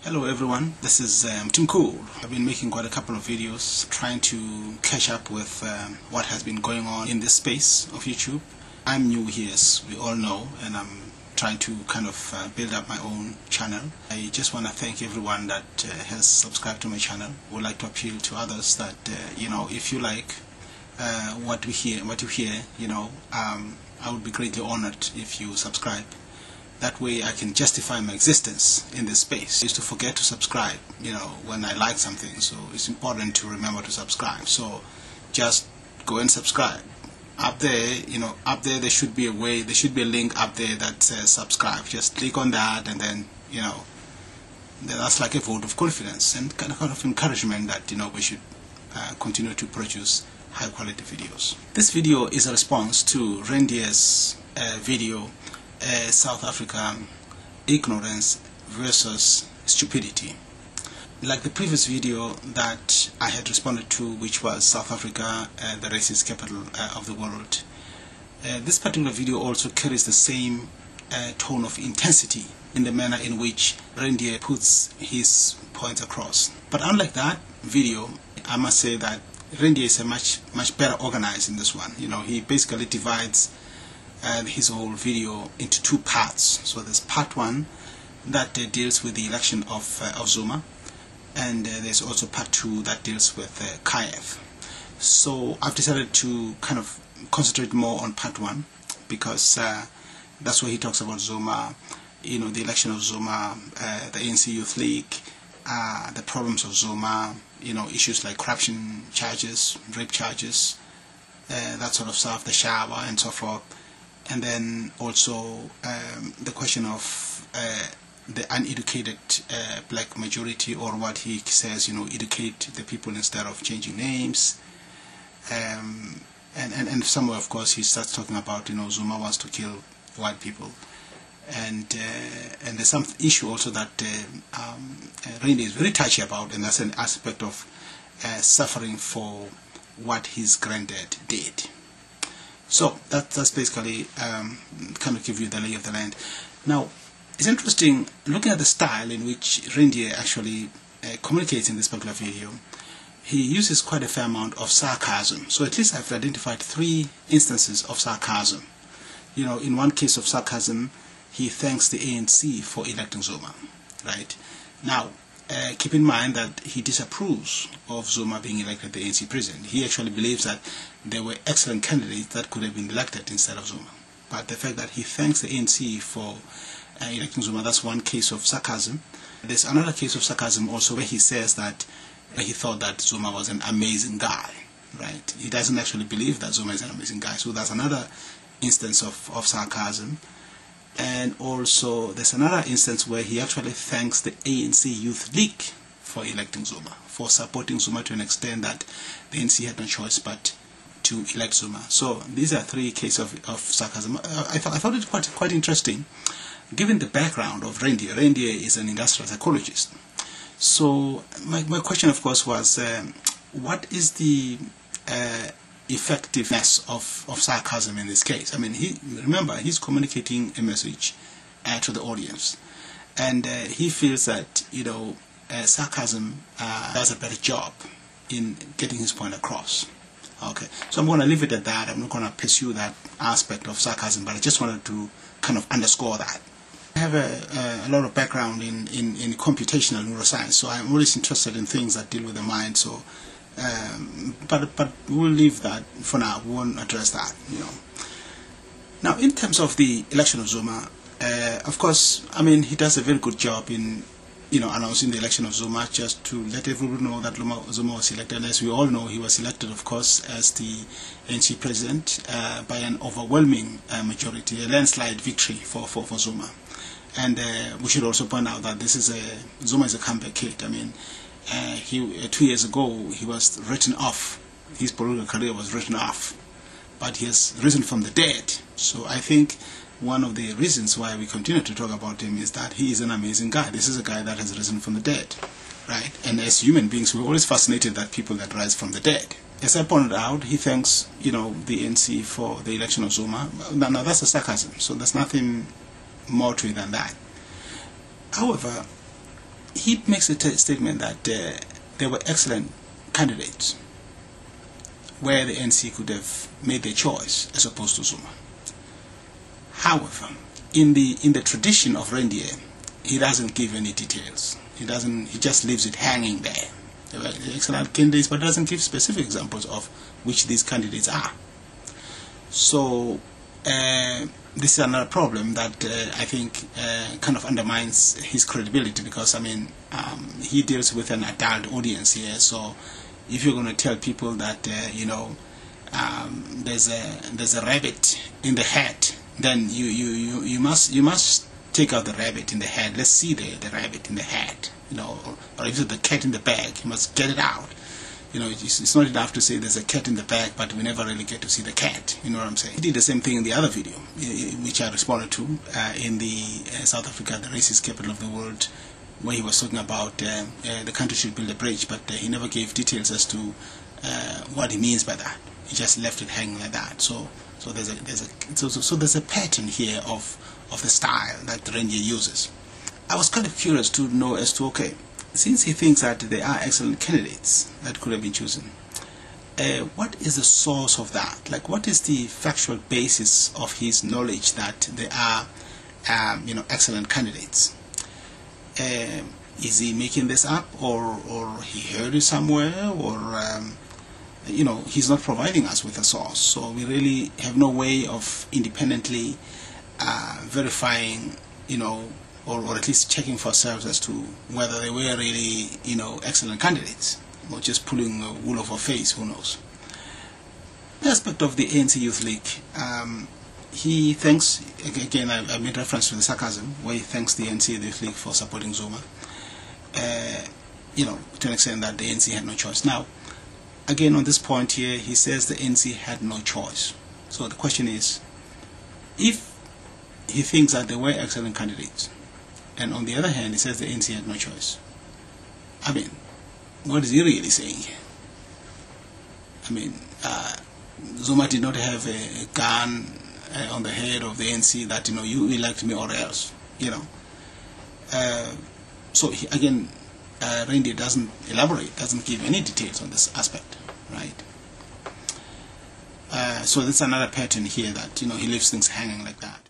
Hello everyone, this is Tim Cool. I've been making quite a couple of videos trying to catch up with what has been going on in this space of YouTube. I'm new here, as we all know, and I'm trying to kind of build up my own channel. I just want to thank everyone that has subscribed to my channel. I would like to appeal to others that if you like what you hear, I would be greatly honored if you subscribe. That way I can justify my existence in this space. I used to forget to subscribe, when I like something, so it's important to remember to subscribe. So just go and subscribe. Up there, there should be a way, there should be a link up there that says subscribe. Just click on that, and then, that's like a vote of confidence and kind of encouragement that, we should continue to produce high quality videos. This video is a response to Rendier's video, South Africa, ignorance versus stupidity. Like the previous video that I had responded to, which was South Africa, the racist capital of the world, this particular video also carries the same tone of intensity in the manner in which Rendier puts his points across. But unlike that video, I must say that Rendier is a much better organized in this one. He basically divides his whole video into two parts. So there's part one that deals with the election of Zuma, and there's also part two that deals with KF. So I've decided to kind of concentrate more on part one, because that's where he talks about Zuma, the election of Zuma, the ANC Youth League, the problems of Zuma, issues like corruption charges, rape charges, that sort of stuff, the shower and so forth. And then also the question of the uneducated black majority, or what he says, educate the people instead of changing names. And somewhere, of course, he starts talking about, Zuma wants to kill white people. And there's some issue also that Rendier is very touchy about, and that's an aspect of suffering for what his granddad did. So that's basically kind of give you the lay of the land. Now, it's interesting looking at the style in which Rendier actually communicates in this particular video. He uses quite a fair amount of sarcasm. So at least I've identified 3 instances of sarcasm. In one case of sarcasm, he thanks the ANC for electing Zuma, right? Now, keep in mind that he disapproves of Zuma being elected the ANC president. He actually believes that there were excellent candidates that could have been elected instead of Zuma. But the fact that he thanks the ANC for electing Zuma, that's one case of sarcasm. There's another case of sarcasm also where he says that he thought that Zuma was an amazing guy, right? He doesn't actually believe that Zuma is an amazing guy. So that's another instance of sarcasm. And also there's another instance where he actually thanks the ANC Youth League for electing Zuma, for supporting Zuma to an extent that the ANC had no choice but to elect Zuma. So these are 3 cases of sarcasm. I thought it quite interesting, given the background of Rendier. Rendier is an industrial psychologist. So my question, of course, was what is the effectiveness of sarcasm in this case? I mean, remember, he's communicating a message to the audience, and he feels that sarcasm does a better job in getting his point across. Okay, so I'm going to leave it at that. I'm not going to pursue that aspect of sarcasm, but I just wanted to kind of underscore that. I have a lot of background in computational neuroscience, so I'm always interested in things that deal with the mind. So but we'll leave that for now. We won't address that. Now, in terms of the election of Zuma, of course, I mean, he does a very good job in announcing the election of Zuma, just to let everyone know that Zuma was elected. As we all know, he was elected, of course, as the ANC president by an overwhelming majority, a landslide victory for Zuma. And we should also point out that Zuma is a comeback kid. I mean, 2 years ago, he was written off. His political career was written off, but he has risen from the dead. So I think one of the reasons why we continue to talk about him is that he is an amazing guy. This is a guy that has risen from the dead, right? And as human beings, we're always fascinated that people that rise from the dead. As I pointed out, he thanks, the ANC for the election of Zuma. Now that's a sarcasm, so there's nothing more to it than that. However, he makes a statement that there were excellent candidates where the NC could have made their choice as opposed to Zuma. However, in the tradition of Rendier, he doesn't give any details. He just leaves it hanging there. There were excellent candidates, but doesn't give specific examples of which these candidates are. So this is another problem that I think kind of undermines his credibility, because I mean he deals with an adult audience here. So if you're going to tell people that you know, there's a rabbit in the hat, then you must take out the rabbit in the hat. Let's see the rabbit in the hat, you know, or if it's the cat in the bag, you must get it out. You know, it's not enough to say there's a cat in the bag, but we never really get to see the cat. You know what I'm saying? He did the same thing in the other video, which I responded to in the South Africa, the racist capital of the world, where he was talking about the country should build a bridge, but he never gave details as to what he means by that. He just left it hanging like that. So there's a pattern here of the style that Rendier uses. I was kind of curious to know as to, okay, since he thinks that there are excellent candidates that could have been chosen, what is the source of that? Like, what is the factual basis of his knowledge that there are you know, excellent candidates? Is he making this up, or he heard it somewhere, or you know, he's not providing us with a source, so we really have no way of independently verifying, you know, or at least checking for ourselves as to whether they were really, you know, excellent candidates, or just pulling the wool over our face. Who knows? The aspect of the ANC Youth League, he thanks, again I made reference to the sarcasm, where he thanks the ANC Youth League for supporting Zuma, you know, to an extent that the ANC had no choice. Now, again, on this point here, he says the ANC had no choice. So the question is, if he thinks that there were excellent candidates, and on the other hand he says the ANC had no choice, I mean, what is he really saying here? I mean, Zuma did not have a gun on the head of the ANC that, you know, you elect me or else, you know. So again, Rendier doesn't elaborate, doesn't give any details on this aspect, right? So that's another pattern here, that, you know, he leaves things hanging like that.